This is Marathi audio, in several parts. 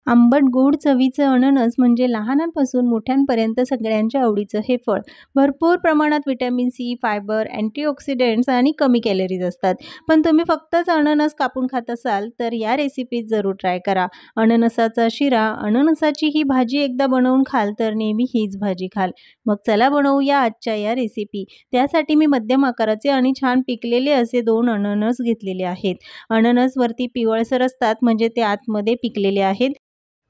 आंबट गोड चवीचं अननस म्हणजे लहानांपासून मोठ्यांपर्यंत सगळ्यांच्या आवडीचं हे फळ. भरपूर प्रमाणात व्हिटॅमिन सी, फायबर, अँटीऑक्सिडंट्स आणि कमी कॅलरीज असतात. पण तुम्ही फक्तच अननस कापून खात असाल तर या रेसिपीज जरूर ट्राय करा. अननसाचा शिरा, अननसाची ही भाजी एकदा बनवून खाल तर नेहमी हीच भाजी खाल. मग चला बनवूया आजच्या या रेसिपी. त्यासाठी मी मध्यम आकाराचे आणि छान पिकलेले असे 2 अननस घेतलेले आहेत. अननस वरती पिवळसर असतात म्हणजे ते आतमध्ये पिकलेले आहेत.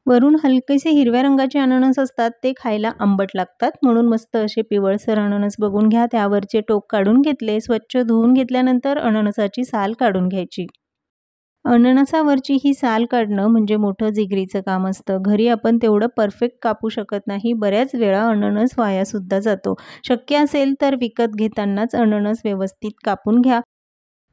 वरून हलकेसे हिरव्या रंगाचे अननस असतात ते खायला आंबट लागतात, म्हणून मस्त असे पिवळसर अननस बघून घ्या. त्यावरचे टोक काढून घेतले, स्वच्छ धुवून घेतल्यानंतर अननसाची साल काढून घ्यायची. अननसावरची ही साल काढणं म्हणजे मोठं जिगरीचं काम असतं. घरी आपण तेवढं परफेक्ट कापू शकत नाही. बऱ्याच वेळा अननस वाया सुद्धा जातो. शक्य असेल तर विकत घेतानाच अननस व्यवस्थित कापून घ्या.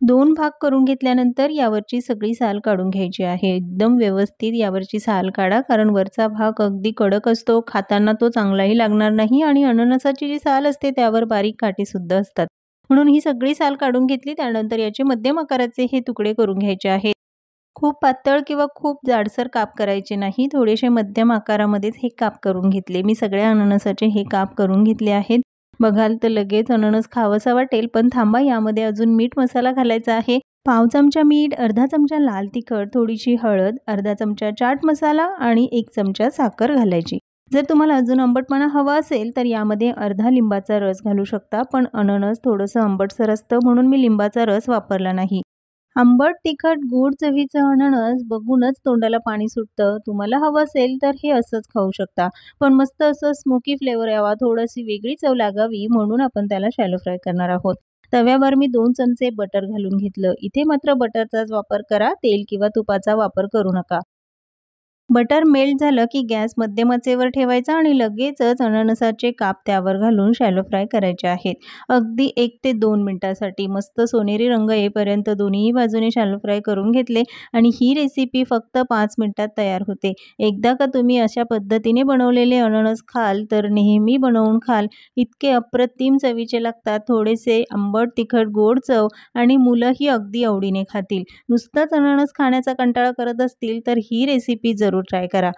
2 भाग करून घेतल्यानंतर यावरची सगळी साल काढून घ्यायची आहे. एकदम व्यवस्थित यावरची साल काढा, कारण वरचा भाग अगदी कडक असतो. खाताना तो चांगलाही लागणार नाही आणि अननसाची जी साल असते त्यावर बारीक काठीसुद्धा असतात. म्हणून ही सगळी साल काढून घेतली. त्यानंतर याचे मध्यम आकाराचे हे तुकडे करून घ्यायचे आहेत. खूप पातळ किंवा खूप जाडसर काप करायचे नाही. थोडेसे मध्यम आकारामध्येच हे काप करून घेतले. मी सगळ्या अननसाचे हे काप करून घेतले आहेत. बघाल तर लगेच अननस खावंसं वाटेल, पण थांबा, यामध्ये अजून मीठ मसाला घालायचा आहे. पाव चमचा मीठ, अर्धा चमचा लाल तिखट, थोडीशी हळद, अर्धा चमचा चाट मसाला आणि 1 चमचा साखर घालायची. जर तुम्हाला अजून आंबटपणा हवा असेल तर यामध्ये अर्धा लिंबाचा रस घालू शकता, पण अननस थोडंसं आंबटसर असतं म्हणून मी लिंबाचा रस वापरला नाही. आंबट, तिखट, गोड चवीचं अननस बघूनच तोंडाला पाणी सुटतं. तुम्हाला हवं असेल तर हे असंच खाऊ शकता. पण मस्त असं स्मोकी फ्लेवर यावा, थोडीशी वेगळी चव लागावी म्हणून आपण त्याला शॅलो फ्राय करणार आहोत. तव्यावर मी 2 चमचे बटर घालून घेतलं. इथे मात्र बटरचाच वापर करा, तेल किंवा तुपाचा वापर करू नका. बटर मेल्ट झालं की गॅस मध्यम आचेवर ठेवायचा आणि लगेचच अननसाचे काप त्यावर घालून शॅलो फ्राय करायचे आहेत. अगदी 1 ते 2 मिनिटासाठी मस्त सोनेरी रंग येईपर्यंत दोन्ही बाजूने शॅलो फ्राय करून घेतले आणि ही रेसिपी फक्त 5 मिनिटात तयार होते. एकदा का तुम्ही अशा पद्धतीने बनवलेले अननस खाल तर नेहमी बनवून खाल. इतके अप्रतिम चवीचे लागतात. थोडेसे आंबट, तिखट, गोड चव आणि मुलंही अगदी आवडीने खातील. नुसतंच अननस खाण्याचा कंटाळा करत असतील तर ही रेसिपी जरूर ट्राय करा.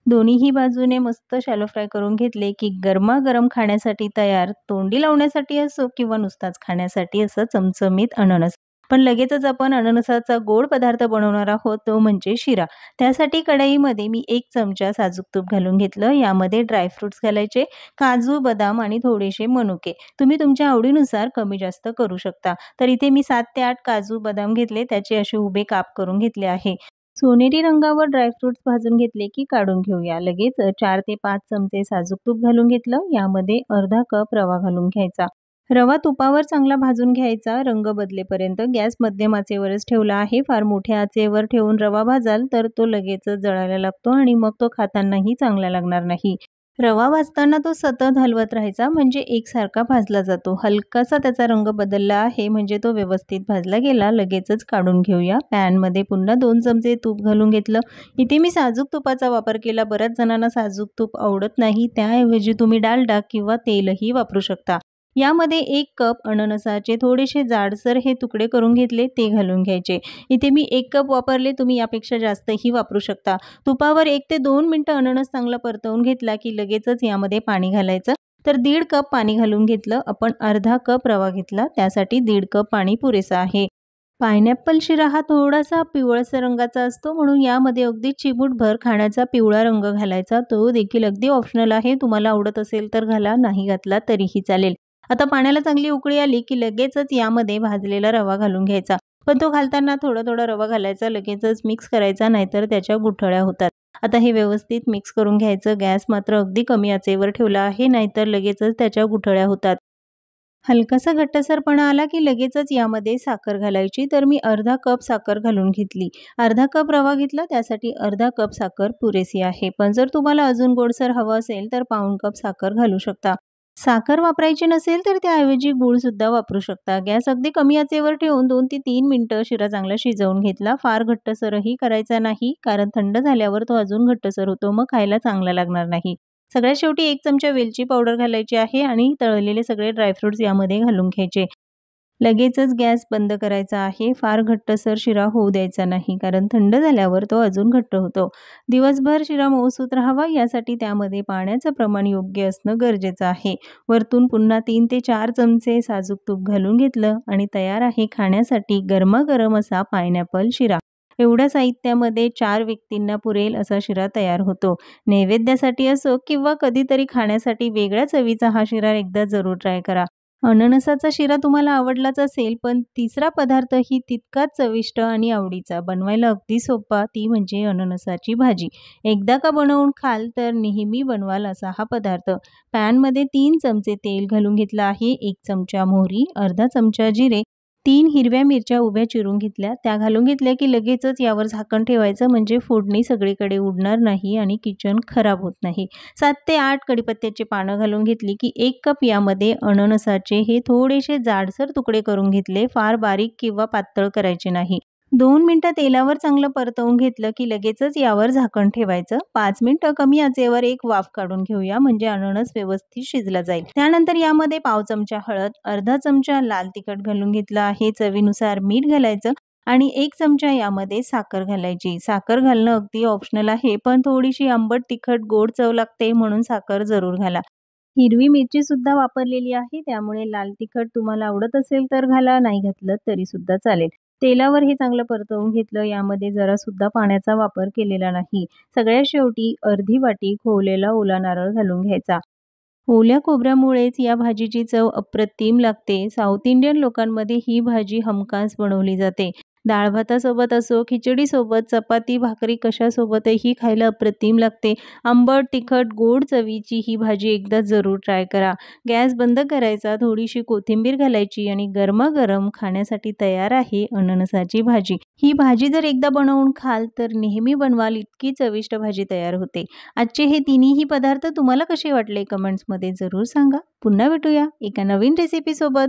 दोन्हीही बाजूने मस्त शॅलो फ्राय करून घेतले की गरमागरम खाण्यासाठी तयार. तोंडी लावण्यासाठी असो किंवा नुसताच खाण्यासाठी असं चमचमीत अननस. पण लगेचच आपण अननसाचा गोड पदार्थ बनवणार आहोत, तो म्हणजे शिरा. त्यासाठी कढईमध्ये मी 1 चमचा साजूक तूप घालून घेतलं. यामध्ये ड्रायफ्रुट्स घालायचे, काजू, बदाम आणि थोडेसे मनुके. तुम्ही तुमच्या आवडीनुसार कमी जास्त करू शकता. तर इथे मी 7 ते 8 काजू, बदाम घेतले. त्याचे असे उभे काप करून घेतले आहे. सोनेरी रंगावर ड्रायफ्रुट्स भाजून घेतले की काढून घेऊया. लगेच 4 ते 5 चमचे साजूक तूप घालून घेतलं. यामध्ये अर्धा कप रवा घालून घ्यायचा. रवा तुपावर चांगला भाजून घ्यायचा, रंग बदलेपर्यंत. गॅस मध्यम आचेवरच ठेवला आहे. फार मोठ्या आचेवर ठेवून रवा भाजाल तर तो लगेचच जळायला लागतो आणि मग तो खातानाही चांगला लागणार नाही. रवा भाजताना तो सतत हलवत राहायचा म्हणजे एकसारखा भाजला जातो. हलकासा त्याचा रंग बदलला आहे म्हणजे तो व्यवस्थित भाजला गेला. लगेचच काढून घेऊया. पॅनमध्ये पुन्हा 2 चमचे तूप घालून घेतलं. इथे मी साजूक तुपाचा वापर केला. बऱ्याच जणांना साजूक तूप आवडत नाही. त्याऐवजी तुम्ही डालडा किंवा तेलही वापरू शकता. यामध्ये 1 कप अननसाचे थोडेसे जाडसर हे तुकडे करून घेतले, ते घालून घ्यायचे. इथे मी 1 कप वापरले, तुम्ही यापेक्षा जास्तही वापरू शकता. तुपावर 1 ते 2 मिनिटं अननस चांगला परतवून घेतला की लगेचच यामध्ये पाणी घालायचं. तर 1.5 कप पाणी घालून घेतलं. आपण अर्धा कप रवा घेतला, त्यासाठी 1.5 कप पाणी पुरेसं आहे. पायनॅपल शिरा हा थोडासा पिवळसर रंगाचा असतो, म्हणून यामध्ये अगदी चिमूटभर खाण्याचा पिवळा रंग घालायचा. तो देखील अगदी ऑप्शनल आहे. तुम्हाला आवडत असेल तर घाला, नाही घातला तरीही चालेल. आता पाण्याला चांगली उकळी आली की लगेचच यामध्ये भाजलेला रवा घालून घ्यायचा. पण तो घालताना थोडा रवा घालायचा, लगेचच मिक्स करायचा, नाहीतर त्याच्या गुठळ्या होतात. आता हे व्यवस्थित मिक्स करून घ्यायचं. गॅस मात्र अगदी कमी आचेवर ठेवला आहे, नाहीतर लगेचच त्याच्या गुठळ्या होतात. हलकासा घट्टसरपणा आला की लगेचच यामध्ये साखर घालायची. तर मी अर्धा कप साखर घालून घेतली. अर्धा कप रवा घेतला, त्यासाठी अर्धा कप साखर पुरेसी आहे. पण जर तुम्हाला अजून गोडसर हवं असेल तर पाऊण कप साखर घालू शकता. साखर वापरायची नसेल तर त्याऐवजी गूळसुद्धा वापरू शकता. गॅस अगदी कमी आचेवर ठेवून 2 ते 3 मिनिटं शिरा चांगला शिजवून घेतला. फार घट्टसरही करायचा नाही, कारण थंड झाल्यावर तो अजून घट्टसर होतो, मग खायला चांगला लागणार नाही. सगळ्यात शेवटी 1 चमचा वेलची पावडर घालायची आहे आणि तळलेले सगळे ड्रायफ्रुट्स यामध्ये घालून घ्यायचे. लगेचच गॅस बंद करायचा आहे. फार घट्टसर शिरा होऊ द्यायचा नाही, कारण थंड झाल्यावर तो अजून घट्ट होतो. दिवसभर शिरा मऊसूत राहावा यासाठी त्यामध्ये पाण्याचं प्रमाण योग्य असणं गरजेचं आहे. वरतून पुन्हा 3 ते 4 चमचे साजूक तूप घालून घेतलं आणि तयार आहे खाण्यासाठी गरमागरम असा पायनॅपल शिरा. एवढ्या साहित्यामध्ये 4 व्यक्तींना पुरेल असा शिरा तयार होतो. नैवेद्यासाठी असो किंवा कधीतरी खाण्यासाठी वेगळ्या चवीचा हा शिरा एकदा जरूर ट्राय करा. अननसाचा शिरा तुम्हाला आवडलाच असेल, पण तिसरा पदार्थही तितकाच चविष्ट आणि आवडीचा, बनवायला अगदी सोपा, ती म्हणजे अननसाची भाजी. एकदा का बनवून खाल तर नेहमी बनवाल असा हा पदार्थ. पॅनमध्ये 3 चमचे तेल घालून घेतलं आहे. 1 चमचा मोहरी, अर्धा चमचा जिरे, 3 हिरव्या मिरच्या उभ्या चिरून घेतल्या. त्या घालून घेतल्या की लगेचच यावर झाकण ठेवायचं, म्हणजे फोडणी सगळीकडे उडणार नाही आणि किचन खराब होत नाही. 7 ते 8 कढीपत्त्याची पानं घालून घेतली की 1 कप यामध्ये अननसाचे हे थोडेसे जाडसर तुकडे करून घेतले. फार बारीक किंवा पातळ करायचे नाही. 2 मिनिटं तेलावर चांगलं परतवून घेतलं की लगेचच यावर झाकण ठेवायचं. 5 मिनिटं कमी आचेवर एक वाफ काढून घेऊया, म्हणजे अननस व्यवस्थित शिजला जाईल. त्यानंतर यामध्ये पाव चमचा हळद, अर्धा चमचा लाल तिखट घालून घेतलं आहे. चवीनुसार मीठ घालायचं आणि 1 चमचा यामध्ये साखर घालायची. साखर घालणं अगदी ऑप्शनल आहे, पण थोडीशी आंबट, तिखट, गोड चव लागते म्हणून साखर जरूर घाला. हिरवी मिरची सुद्धा वापरलेली आहे, त्यामुळे लाल तिखट तुम्हाला आवडत असेल तर घाला, नाही घातलं तरी सुद्धा चालेल. तेलावर हे चांगलं परतवून घेतलं. यामध्ये जरा सुद्धा पाण्याचा वापर केलेला नाही. सगळ्यात शेवटी अर्धी वाटी खोवलेला ओला नारळ घालून घ्यायचा. ओल्या खोबऱ्यामुळेच या भाजीची चव अप्रतिम लागते. साऊथ इंडियन लोकांमध्ये ही भाजी हमखास बनवली जाते. डाळ-भातासोबत असो, खिचडीसोबत, चपाती, भाकरी कशासोबतही खायला अप्रतिम लागते. आंबट, तिखट, गोड चवीची ही भाजी एकदा जरूर ट्राय करा. गॅस बंद करायचा, थोडीशी कोथिंबीर घालायची आणि गरमागरम खाण्यासाठी तयार आहे अननसाची भाजी. ही भाजी जर एकदा बनवून खाल तर नेहमी बनवाल, इतकी चविष्ट भाजी तयार होते. आजचे हे तिन्हीही पदार्थ तुम्हाला कसे वाटले कमेंट्समध्ये जरूर सांगा. पुन्हा भेटूया एका नवीन रेसिपीसोबत.